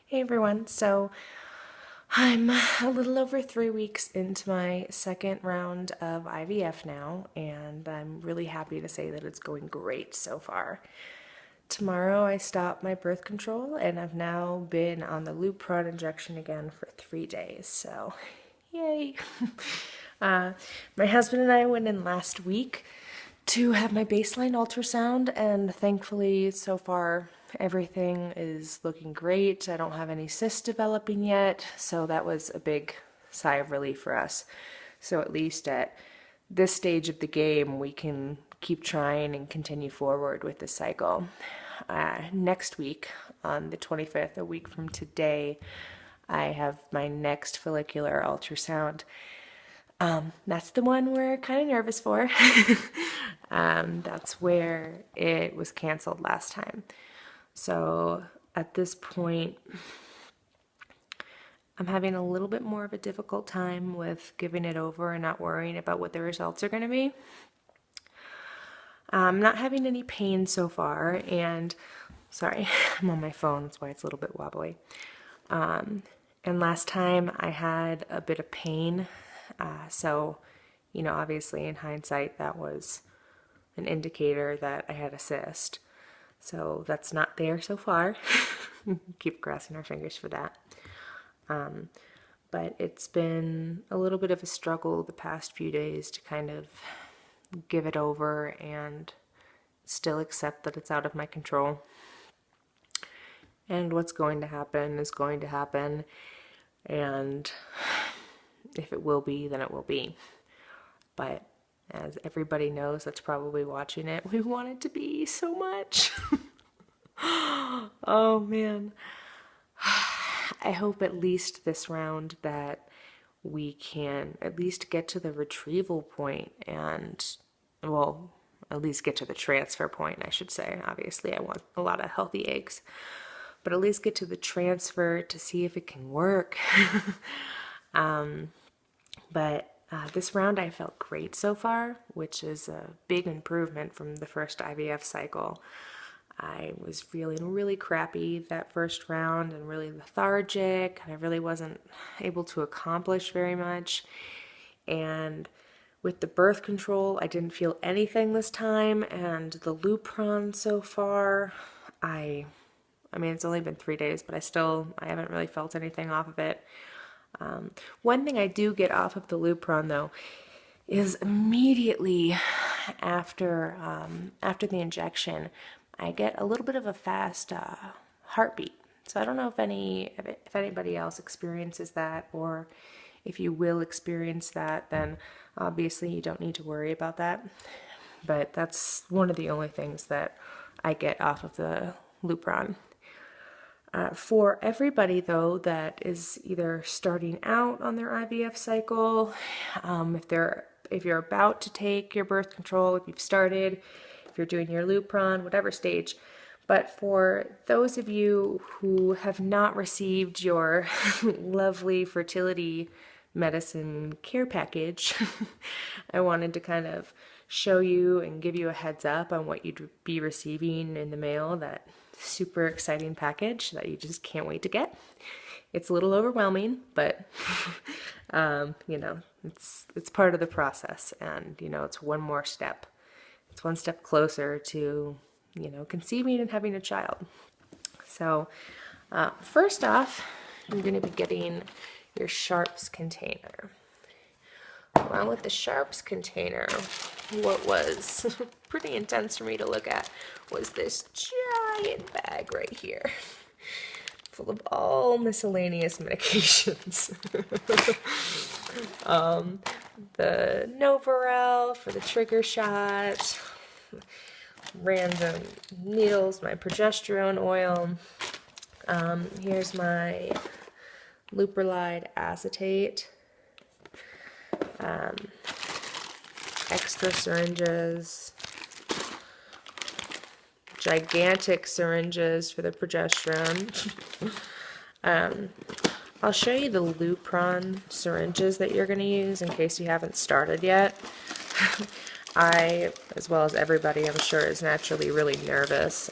Hey everyone, so I'm a little over 3 weeks into my second round of IVF now, and I'm really happy to say that it's going great so far. Tomorrow I stop my birth control, and I've now been on the Lupron injection again for 3 days, so yay! uh, my husband and I went in last week to have my baseline ultrasound, and thankfully, so far, everything is looking great. I don't have any cysts developing yet, so that was a big sigh of relief for us. So at least at this stage of the game, we can keep trying and continue forward with the cycle. Next week, on the 25th, a week from today, I have my next follicular ultrasound. That's the one we're kind of nervous for. That's where it was canceled last time. So at this point, I'm having a little bit more of a difficult time with giving it over and not worrying about what the results are going to be. I'm not having any pain so far, and sorry, I'm on my phone, that's why it's a little bit wobbly. And last time I had a bit of pain, so, obviously in hindsight that was an indicator that I had a cyst. So that's not there so far. Keep crossing our fingers for that. But it's been a little bit of a struggle the past few days to kind of give it over and still accept that it's out of my control. And what's going to happen is going to happen, and if it will be, then it will be. But as everybody knows that's probably watching it, we want it to be so much. Oh man. I hope at least this round that we can at least get to the retrieval point and, well, at least get to the transfer point, I should say. Obviously, I want a lot of healthy eggs, but at least get to the transfer to see if it can work. But this round I felt great so far, which is a big improvement from the first IVF cycle. I was feeling really crappy that first round and really lethargic, and I really wasn't able to accomplish very much. And with the birth control, I didn't feel anything this time, and the Lupron so far, I mean, it's only been 3 days, but I haven't really felt anything off of it. One thing I do get off of the Lupron, though, is immediately after the injection, I get a little bit of a fast heartbeat. So I don't know if anybody else experiences that, or if you will experience that, then obviously you don't need to worry about that. But that's one of the only things that I get off of the Lupron. For everybody, though, that is either starting out on their IVF cycle, if you're about to take your birth control, if you've started, if you're doing your Lupron, whatever stage, but for those of you who have not received your lovely fertility medicine care package, I wanted to kind of show you and give you a heads up on what you'd be receiving in the mail, that super exciting package that you just can't wait to get. It's a little overwhelming, but it's part of the process, and it's one more step. It's one step closer to conceiving and having a child. So first off, you're going to be getting your Sharps container. Along with the Sharps container, what was pretty intense for me to look at was this giant bag right here, full of all miscellaneous medications. The Novarel for the trigger shot, random needles, my progesterone oil. Here's my Leuprolide acetate. Extra syringes, gigantic syringes for the progesterone. I'll show you the Lupron syringes that you're going to use in case you haven't started yet. I, as well as everybody I'm sure, is naturally really nervous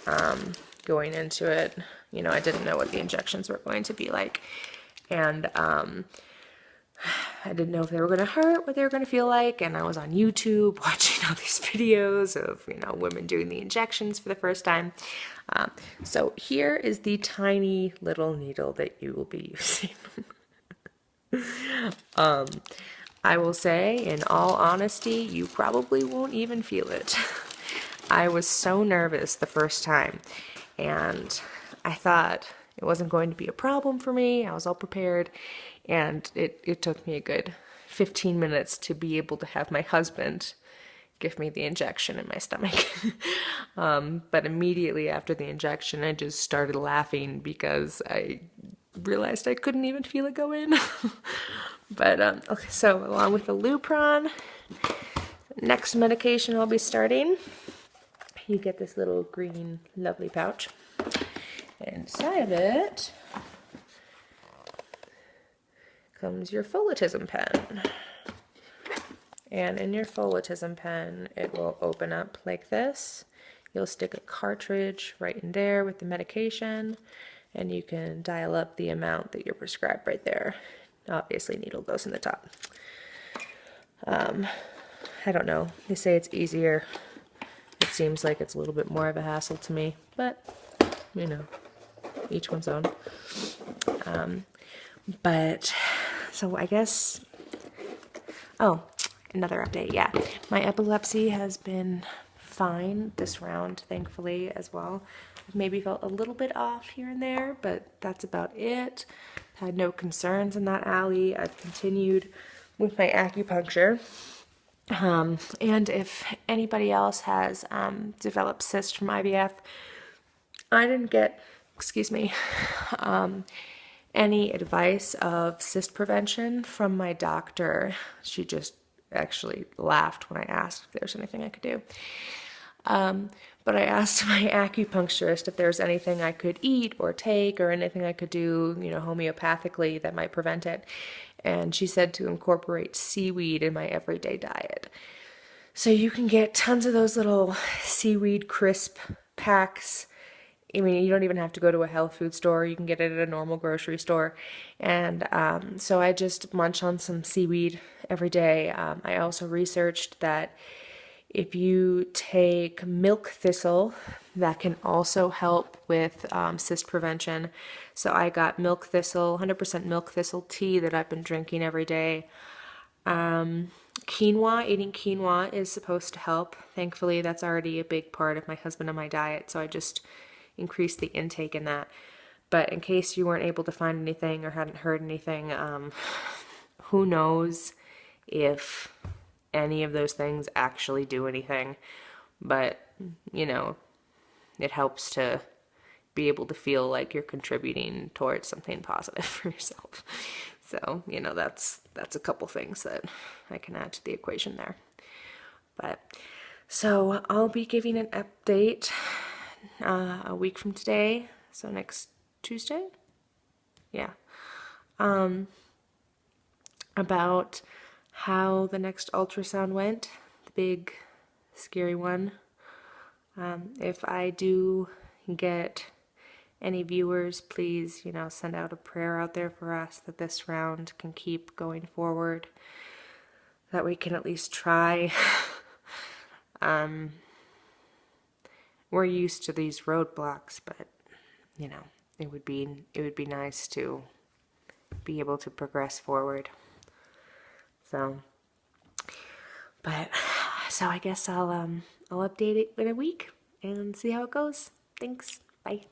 going into it. you know, I didn't know what the injections were going to be like. And I didn't know if they were going to hurt, what they were going to feel like. And I was on YouTube watching all these videos of, you know, women doing the injections for the first time. So here is the tiny little needle that you will be using. I will say, in all honesty, you probably won't even feel it. I was so nervous the first time, and I thought it wasn't going to be a problem for me. I was all prepared, and it took me a good 15 minutes to be able to have my husband give me the injection in my stomach. But immediately after the injection, I just started laughing because I realized I couldn't even feel it go in. But okay, so along with the Lupron, next medication I'll be starting, you get this little green lovely pouch. Inside of it comes your follitism pen. And in your follitism pen, it will open up like this. You'll stick a cartridge right in there with the medication, and you can dial up the amount that you're prescribed right there. Obviously, needle goes in the top. I don't know. They say it's easier. It seems like it's a little bit more of a hassle to me, but, you know, each one's own. But, so I guess, oh, another update, yeah. My epilepsy has been fine this round, thankfully, as well. I've maybe felt a little bit off here and there, but that's about it. Had no concerns in that alley. I've continued with my acupuncture. And if anybody else has developed cysts from IVF, I didn't get, excuse me, any advice of cyst prevention from my doctor. She just actually laughed when I asked if there's anything I could do. But I asked my acupuncturist if there's anything I could eat or take or anything I could do, you know, homeopathically that might prevent it. And she said to incorporate seaweed in my everyday diet. So you can get tons of those little seaweed crisp packs. I mean, you don't even have to go to a health food store. You can get it at a normal grocery store. And so I just munch on some seaweed every day. I also researched that if you take milk thistle, that can also help with cyst prevention. So I got milk thistle, 100% milk thistle tea that I've been drinking every day. Quinoa, eating quinoa is supposed to help. Thankfully, that's already a big part of my husband and my diet, so I just increased the intake in that. But in case you weren't able to find anything or hadn't heard anything, who knows if any of those things actually do anything. But, you know, it helps to be able to feel like you're contributing towards something positive for yourself. So, you know, that's a couple things that I can add to the equation there. But, so I'll be giving an update a week from today, so next Tuesday? Yeah. About how the next ultrasound went, the big scary one. If I do get any viewers, please, you know, send out a prayer out there for us that this round can keep going forward, that we can at least try. We're used to these roadblocks, but, you know, it would be nice to be able to progress forward. So, but, so I guess I'll update it in a week and see how it goes. Thanks. Bye.